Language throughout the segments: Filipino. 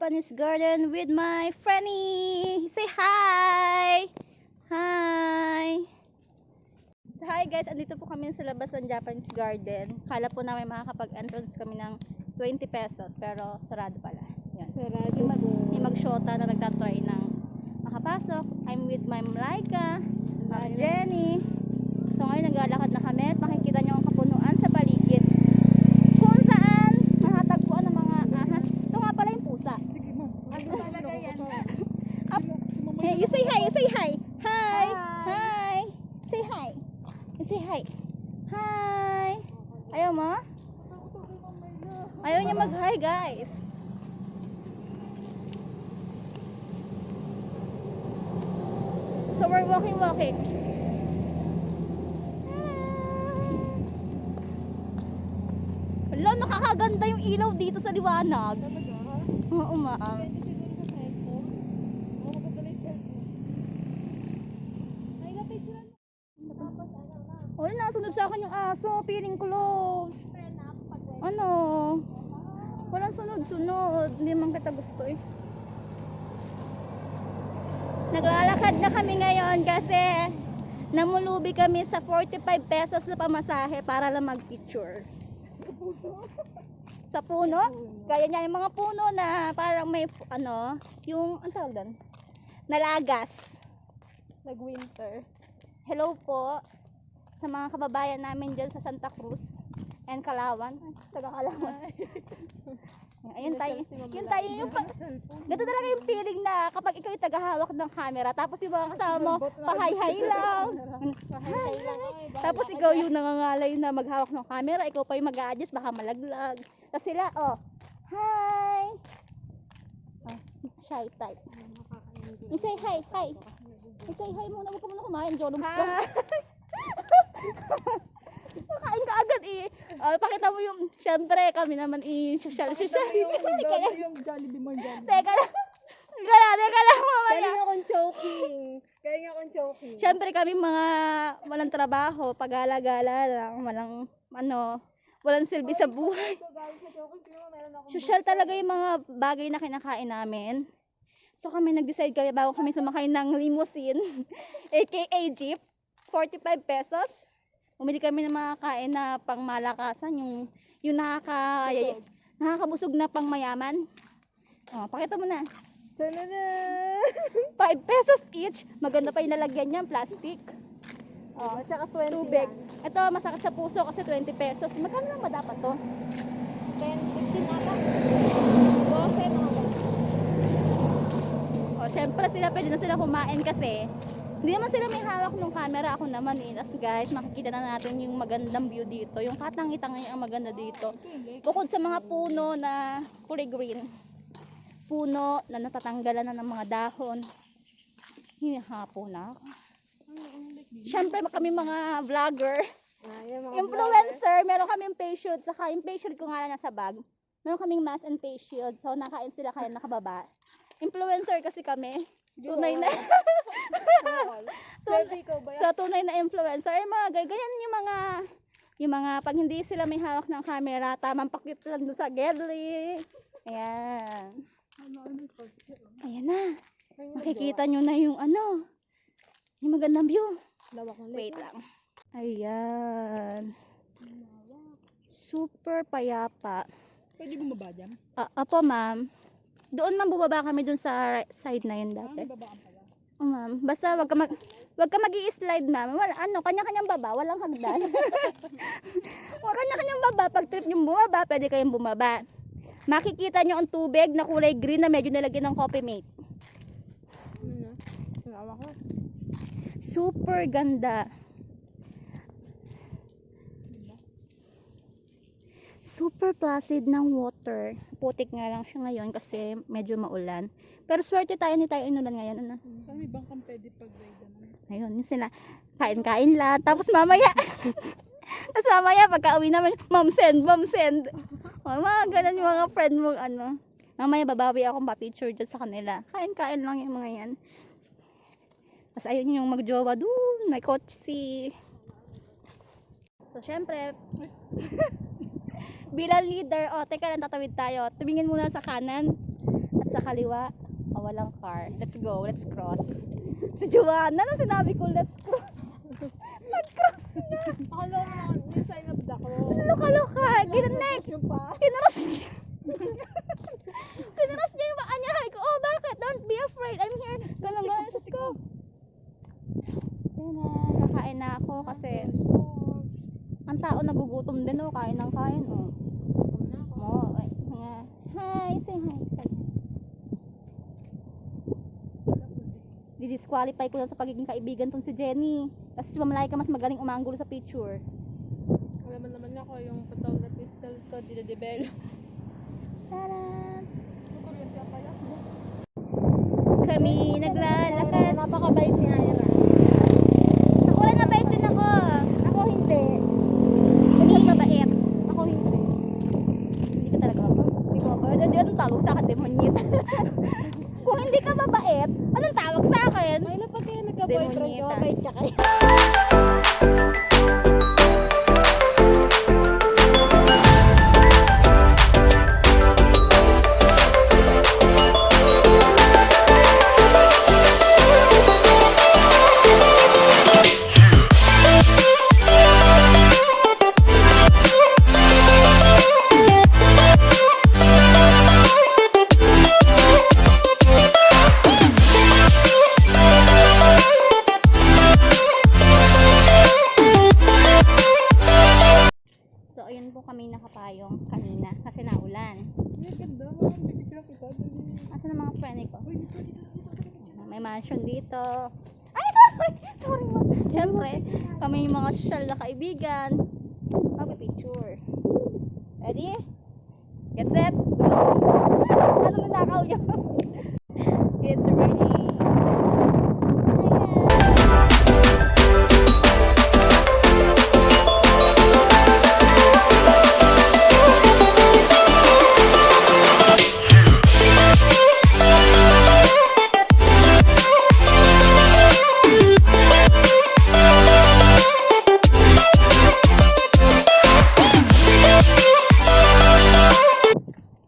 Japanese garden with my Franny. Say hi! Hi! So, hi guys, andito po kami sa labas ng Japanese garden. Kala po namin makakapag-entrance kami ng 20 pesos pero sarado pala. Yan. Sarado May mag-shota na nagtatry ng makapasok. I'm with my Malaika, Jenny. So ngayon naglalakad na kami at makikita nyo ang kapunuan sa paligid. Kung saan mahatagpuan ng mga ahas. Ito nga pala yung pusa. Sige mo. Ano talaga yan? Hey, you say hi, you say hi. Hi. Hi. Say hi. You say hi. Hi. Ayaw mo? Ayaw niya mag-hi guys. So we're walking. Hala, nakakaganda yung ilaw dito sa liwanag. Oo, ma'am. Wala, nasunod sa akin yung aso. Feeling close. Ano? Walang sunod-sunod. Hindi man kita gusto eh. Naglalakad na kami ngayon kasi namulubi kami sa 45 pesos na pamasahe para lang mag-picture. Sa puno? Kaya niya yung mga puno na parang may ano, yung ang tawag doon? Nalagas. Nag-winter. Hello po sa mga kababayan namin dyan sa Santa Cruz and Kalawan. Taga-Kalawan. Ayun tayo. Yun tayo yung ganito talaga yung feeling na kapag ikaw yung tagahawak ng camera tapos yung mga kasama mo pahay-hay lang. Tapos ikaw yung nangangalay na maghawak ng camera, ikaw pa yung mag-a-adjust baka malaglag. Tapos sila, oh, hi! Oh, shy type. You say hi, hi. You say hi muna, huwag ka muna kumain, jolobs ka. Kain ka agad eh. Pakita mo yung, syempre kami naman social. Yung Jollibee mo dyan. Teka lang mamaya. Kaya nga akong choking. Syempre kami mga walang trabaho, pag-gala-gala lang, walang silbi sa buhay. Social talaga yung mga bagay na kinakain namin. So kami nag-decide kami bago kami sumakay ng limousine, aka jeep, 45 pesos. Umili kami ng mga kain na pangmalakasan, yung nakakabusog na pangmayaman. Oh, pakita mo na. 5 pesos each. Maganda pa yung nalagyan niya, plastic. Oh, At saka 20 tubig. yan. Ito masakit sa puso kasi 20 pesos. Magkano lang ba dapat to? 10, 15 ata. 12 na ako. Oh, syempre sila pwede na sila kumain kasi hindi naman sila may hawak ng camera, ako naman eh. Tapos guys, makikita na natin yung magandang view dito. Yung katangi-tangi ang maganda dito. Bukod sa mga puno na kulay green. Puno na natatanggalan na ng mga dahon. Hinahapo na ako. Siyempre kami mga vlogger. Influencer, meron kaming face shield. Saka yung face shield ko nga lang nasa bag. Meron kaming mask and face shield. So nakain sila kaya nakababa. Influencer kasi kami. Tunay na. So tunay na influencer. Mga ganyan yung mga pag hindi sila may hawak ng camera, tamang pakit lang doon sa gedli. Ayan. Ayan na. Makikita nyo na yung yung magandang view. Wait lang. Ayan. Super payapa. Pwede bumaba dyan? Apo ma'am. Doon man bumaba kami doon sa side na yun dati. Babaan pala. Ma'am, basta wag ka magi-slide ma'am. Kanya-kanyang baba, walang hagdan. Wag kanya-kanyang baba. Pag trip yung bumaba, pwede kayong bumaba. Makikita nyo ang tubig na kulay green na medyo nilagyan ng coffee mate. Super ganda. Super placid ng water. Putik nga lang siya ngayon kasi medyo maulan. Pero swerte tayo, hindi tayo inulan ngayon. Saan may bangkang pwede pag-ride naman? Ayun, yun sila. Kain-kain lang. Tapos mamaya, pagka uwi namin, mom send. O, mga ganun yung mga friend mo, Mamaya babawi akong pa-picture dyan sa kanila. Kain-kain lang yung mga yan. Tapos ayun yung magjowa doon. May kotse. So, syempre, bilang leader, teka lang, tatawid tayo. Tumingin muna sa kanan At sa kaliwa, walang car. Let's go, let's cross. Si Joanna, nung sinabi ko, let's cross. Nag-cross na. Akala mo naman, yung sign of the cross. Loka-loka. Ginenek. Yung pa. Kinaras niya. Kinaras niya yung paa niya. Sabi ko, oh bakit? Don't be afraid. I'm here. Ganun. Sus ko. Yan na. Kakain na ako kasi ang tao nagugutom din oh. Kain ng kain oh. Oh, ay, nga. Hi, say hi. Didisqualify ko lang sa pagiging kaibigan tong si Jenny. Kasi si Mamalaika mas magaling umanggulo sa picture. Alam mo naman ako yung photography skills ko, dinadevelop. Taran! Kami naglalakad. Napakabait ni Ira. Ako rin mabait din ako. Ako hindi. Hindi mabait. Ako hindi. Hindi ka talaga ako. Hindi ko ako. Hindi anong tawag sa akin, demonyet. Kung hindi ka mabait, anong tawag sa akin? May na pag kayo nagka-boyfriend ko, Demonita. mabait ka kayo. So, ayun po kami nakapayong kanina kasi naulan. Ay, ganda. Parang pipicture kita. Asan ang mga friend ko? May mansion dito. Ay, sorry! Sorry mo. Siyempre, kami yung mga social na kaibigan. Magpipicture. Ready? Get set! Ano nanakaw niya? It's ready.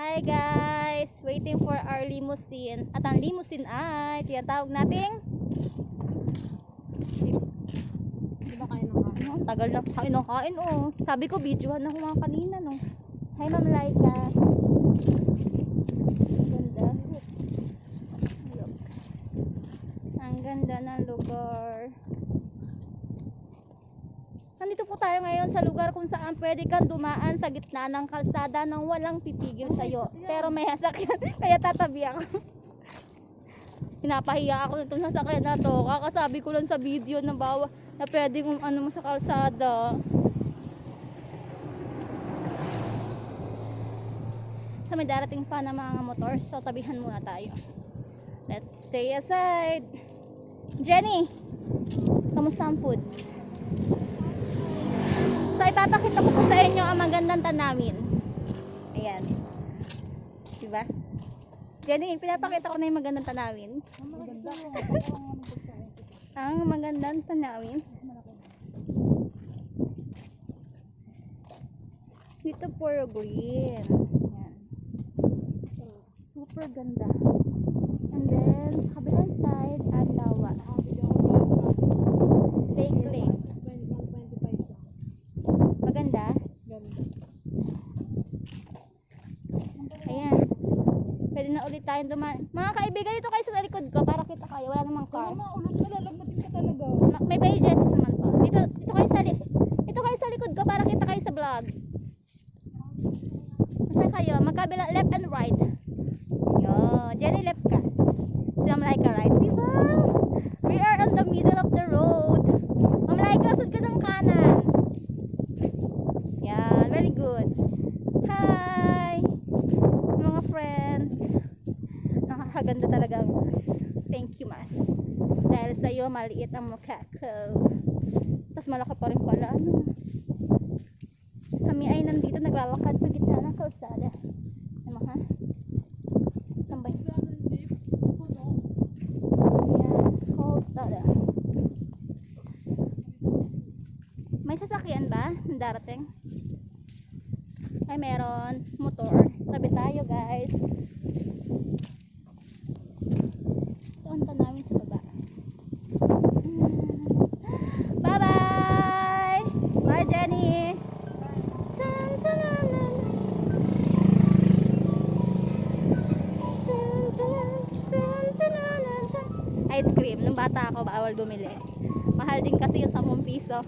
Hi guys! Waiting for our limousine. At ang limousine ay tinatawag nating Di ba kayo nang ano, tagal na kain ng kain oh. Sabi ko videohan ako mga kanina no. Hi Ma'am Laika. Ganda. Look. Ang ganda ng lugar. Nandito po tayo ngayon sa lugar kung saan pwede kang dumaan sa gitna ng kalsada nang walang pipigil sa'yo. Pero may sasakyan, kaya tatabi ako. Pinapahiya ako nitong sasakyan na to. Kakasabi ko lang sa video na na pwede kung ano mo sa kalsada. So may darating pa na mga motor. So tabihan muna tayo. Let's stay aside. Jenny! Kamusta ang foods? So ipapakita ko po sa inyo ang magandang tanawin. Ayan. Diba? Jenny, pinapakita ko na yung magandang tanawin. Ang magandang tanawin. Dito puro green. Ayan. Super ganda. And then, sa kabilang side, ang lawa. Lake. Maganda. Ayan. Pwede na ulit tayong dumaan. Mga kaibigan, dito kayo sa likod ko para kita kayo. Wala namang car. Ulot ka, lalagmatin ka talaga. May pages naman po. Dito kayo sa likod ko para kita kayo sa vlog. Saan kayo? Magkabila left and right. Yo, Jenny left ka. Si Ma'am Laika right. Diba? We are on the middle of the road. Ma'am Laika, sud ka ng kanan. Yeah, very good. Hi! Mga friends. Nakakaganda talaga ang mas. Thank you, mas. Dahil sa iyo, maliit ang mukha ko. Tapos malaki pa rin pala. Ano? Kami ay nandito naglalakad sa gitna ng kalsada. Ano ha? Saan ba? Ayan, kalsada. May sasakyan ba? Ang darating? Ay meron. Motor. Tabi tayo guys. bumili. Mahal din kasi yung 10 piso.